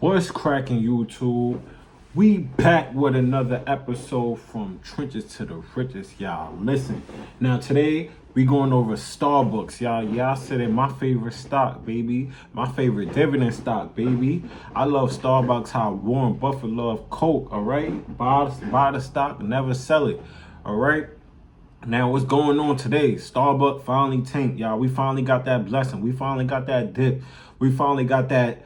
What's cracking, YouTube? We back with another episode from Trenches to the Riches, y'all. Listen, now today we going over Starbucks, y'all. Y'all said it, my favorite stock, baby. My favorite dividend stock, baby. I love Starbucks, how Warren Buffett love Coke, all right? Buy the stock, never sell it, all right? Now, what's going on today? Starbucks finally tanked, y'all. We finally got that blessing. We finally got that dip. We finally got that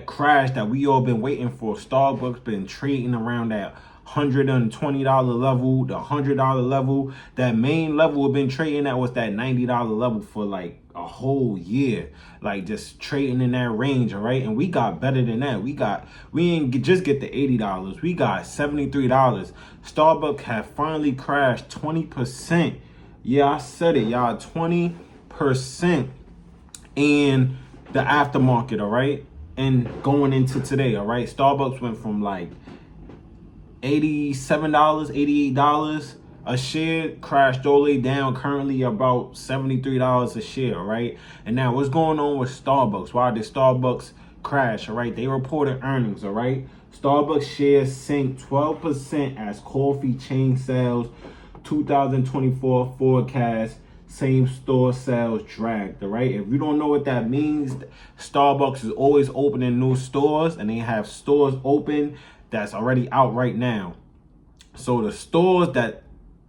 crash that we all been waiting for. Starbucks been trading around that $120 level, the $100 level. That main level we've been trading at was that $90 level for like a whole year, like just trading in that range, all right? And we got better than that. We didn't just get the $80. We got $73. Starbucks have finally crashed 20%. Yeah, I said it, y'all, 20% in the aftermarket, all right? And going into today, all right? Starbucks went from like $87, $88 a share, crashed all the way down, currently about $73 a share, all right? And now what's going on with Starbucks? Why did Starbucks crash, all right? They reported earnings, all right? Starbucks shares sank 12% as coffee chain sales 2024 forecast same store sales dragged, all right? If you don't know what that means, Starbucks is always opening new stores, and they have stores open that's already out right now. So the stores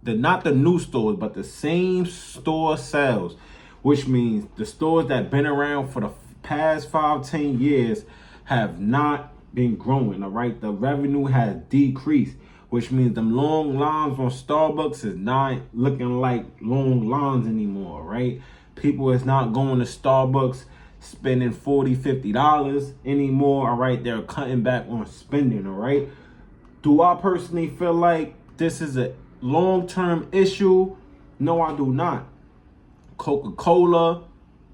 not the new stores, but the same store sales, which means the stores that been around for the past 5-10 years have not been growing, all right? The revenue has decreased, which means them long lines on Starbucks is not looking like long lines anymore, right? People is not going to Starbucks spending $40, $50 anymore, all right? They're cutting back on spending, all right? Do I personally feel like this is a long-term issue? No, I do not. Coca-Cola,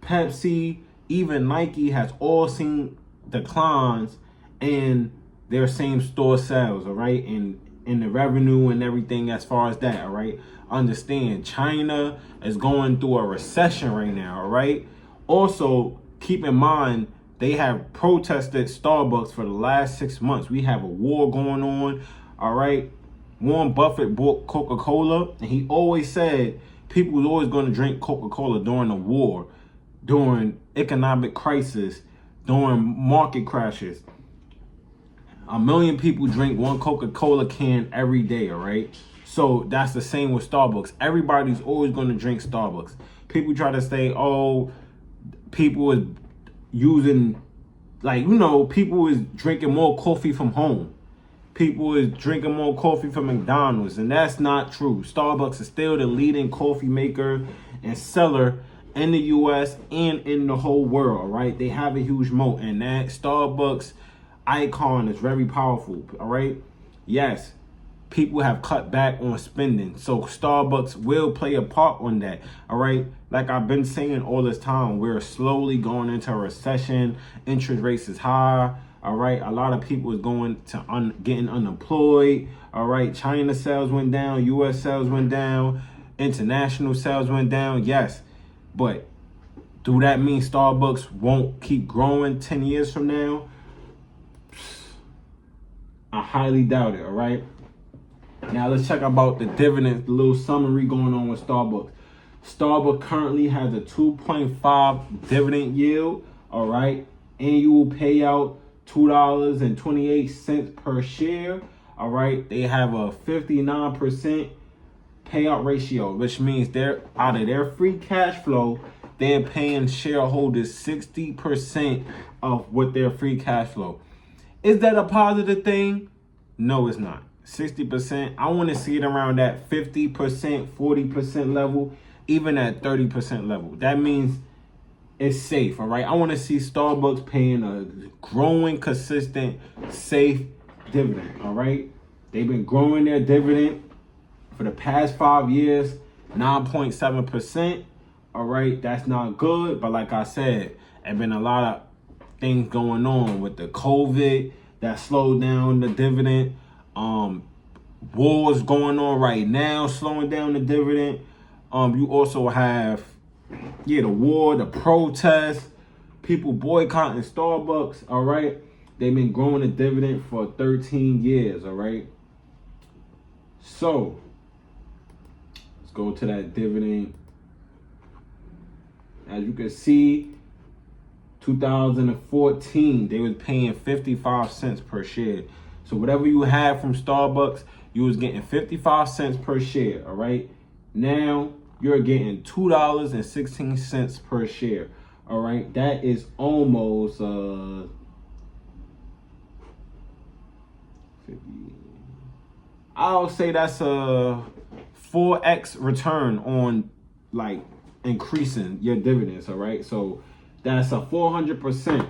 Pepsi, even Nike has all seen declines in their same store sales, all right? And in the revenue and everything as far as that, all right? Understand, China is going through a recession right now, all right? Also, keep in mind, they have protested Starbucks for the last 6 months. We have a war going on, all right? Warren Buffett bought Coca-Cola, and he always said people was always going to drink Coca-Cola during the war, during economic crisis, during market crashes. 1 million people drink one Coca-Cola can every day, all right? So that's the same with Starbucks. Everybody's always going to drink Starbucks. People try to say, oh, people is using, like, you know, people is drinking more coffee from home. People is drinking more coffee from McDonald's, and that's not true. Starbucks is still the leading coffee maker and seller in the U.S. and in the whole world, all right? They have a huge moat, and that Starbucks icon is very powerful, all right? Yes, people have cut back on spending, so Starbucks will play a part on that, all right? Like I've been saying all this time, we're slowly going into a recession. Interest rates is high, all right? A lot of people is going to getting unemployed, all right? China sales went down, U.S. sales went down, international sales went down, yes, but do that mean Starbucks won't keep growing 10 years from now? I highly doubt it, all right? Now let's check about the dividends, the little summary going on with Starbucks. Starbucks currently has a 2.5 dividend yield, all right? Annual payout, $2.28 per share, all right? They have a 59% payout ratio, which means they're out of their free cash flow, they're paying shareholders 60% of what their free cash flow. Is that a positive thing? No, it's not. 60%. I want to see it around that 50%, 40% level, even at 30% level. That means it's safe, all right? I want to see Starbucks paying a growing, consistent, safe dividend, all right? They've been growing their dividend for the past 5 years, 9.7%, all right? That's not good, but like I said, there's been a lot of things going on with the COVID that slowed down the dividend. Wars going on right now, slowing down the dividend. You also have, the war, the protests, people boycotting Starbucks, all right? They've been growing the dividend for 13 years, all right? So, let's go to that dividend. As you can see, 2014, they was paying 55 cents per share. So whatever you had from Starbucks, you was getting 55 cents per share, all right? Now, you're getting $2.16 per share, all right? That is almost 50. I'll say that's a 4x return on like increasing your dividends, all right? So that's a 400%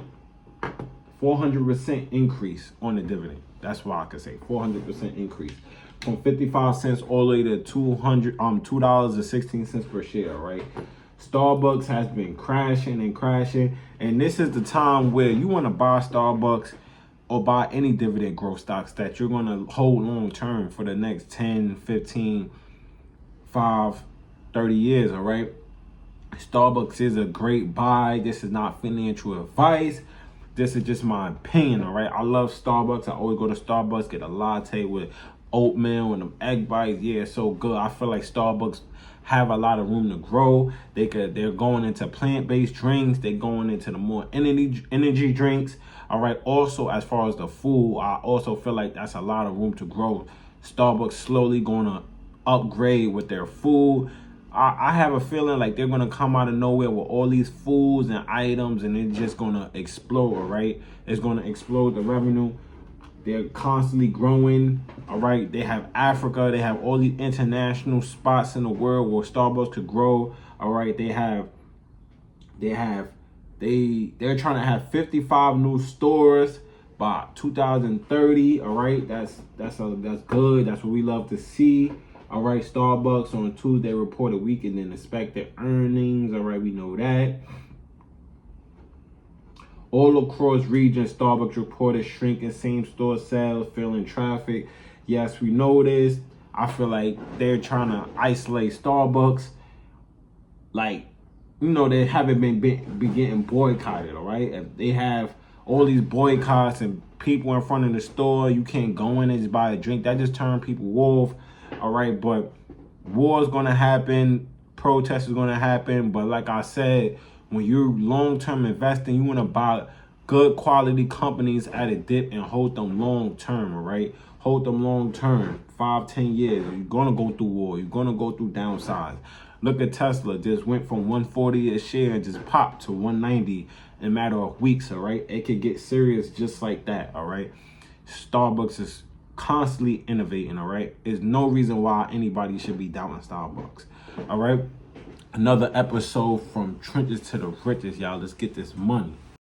increase on the dividend. That's why I could say 400% increase from 55 cents all the way to $2.16 per share, right? Starbucks has been crashing and crashing, and this is the time where you want to buy Starbucks or buy any dividend growth stocks that you're going to hold long term for the next 10, 15, 5, 30 years, all right? Starbucks is a great buy. This is not financial advice. This is just my opinion, all right? I love Starbucks. I always go to Starbucks, get a latte with oatmeal and them egg bites. Yeah, it's so good. I feel like Starbucks have a lot of room to grow. They're going into plant-based drinks. They're going into the more energy drinks. All right. Also, as far as the food, I also feel like that's a lot of room to grow. Starbucks slowly going to upgrade with their food. I have a feeling like they're going to come out of nowhere with all these foods and items, and it's just going to explode, all right? It's going to explode the revenue. They're constantly growing, all right? They have Africa. They have all these international spots in the world where Starbucks could grow, all right? They're trying to have 55 new stores by 2030, all right? That's good. That's what we love to see. All right, Starbucks on Tuesday reported weak and then expected earnings. All right, we know that. All across regions, Starbucks reported shrinking same-store sales, filling traffic. Yes, we know this. I feel like they're trying to isolate Starbucks. Like, you know, they haven't been getting boycotted, all right? If they have all these boycotts and people in front of the store, you can't go in and just buy a drink. That just turn people off. All right, but war is going to happen. Protests is going to happen. But like I said, when you're long-term investing, you want to buy good quality companies at a dip and hold them long-term, all right? Hold them long-term, 5, 10 years. You're going to go through war. You're going to go through downsides. Look at Tesla. Just went from 140 a share and just popped to 190 in a matter of weeks, all right? It could get serious just like that, all right? Starbucks is constantly innovating, all right? There's no reason why anybody should be doubting Starbucks, all right? Another episode from Trenches to the Riches, y'all. Let's get this money.